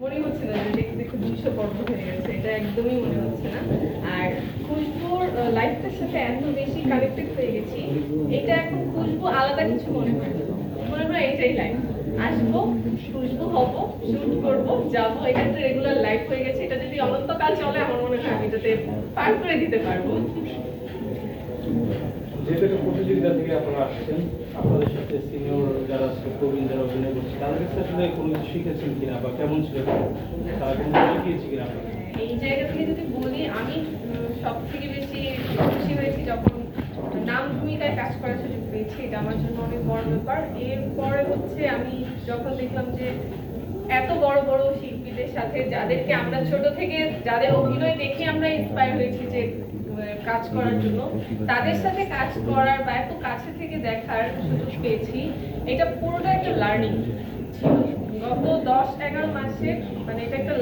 মনে হচ্ছে না যে দেখতে দেখতে 200 পর্ব হয়ে গেছে, এটা একদমই মনে হচ্ছে না। আর খুশবুর লাইফটার সাথে এত বেশি কানেক্টেড হয়ে গেছি, এটা এখন খুশবু আলাদা কিছু মনে হয় না, মনে হয় এটাই লাইফ। আসবো, খুশবু হব, শুট করবো, যাবো, এটা একটা রেগুলার লাইফ হয়ে গেছে। এটা যদি অনন্তকাল চলে আমার মনে হয় আমি এটাতে পার করে দিতে পারবো। যেহেতু একটা প্রতিযোগিতা থেকে আপনারা আসছেন, আপনাদের সাথে সিনিয়র যারা আছে, প্রবীণ যারা অভিনয় করছে, তাদের কাছে আসলে কোনো কিছু শিখেছেন কিনা বা কেমন ছিল তারা কোনো কিছু শিখিয়েছে কিনা আপনাকে? এই জায়গা থেকে যদি বলি, আমি সব থেকে বেশি খুশি হয়েছি যখন নাম ভূমিকায় কাজ করার সুযোগ পেয়েছি। এটা আমার জন্য অনেক বড় ব্যাপার। এরপরে হচ্ছে আমি যখন দেখলাম যে এত বড় বড় শিল্পীদের সাথে, যাদেরকে আমরা ছোট থেকে যাদের অভিনয় দেখে আমরা ইন্সপায়ার হয়েছি যে কাজ করার জন্য, তাদের সাথে কাজ করার বা এত কাছে থেকে দেখার সুযোগ পেয়েছি, এটা পুরোটা একটা লার্নিং ছিল। গত 10-11 মাসে মানে এটা একটা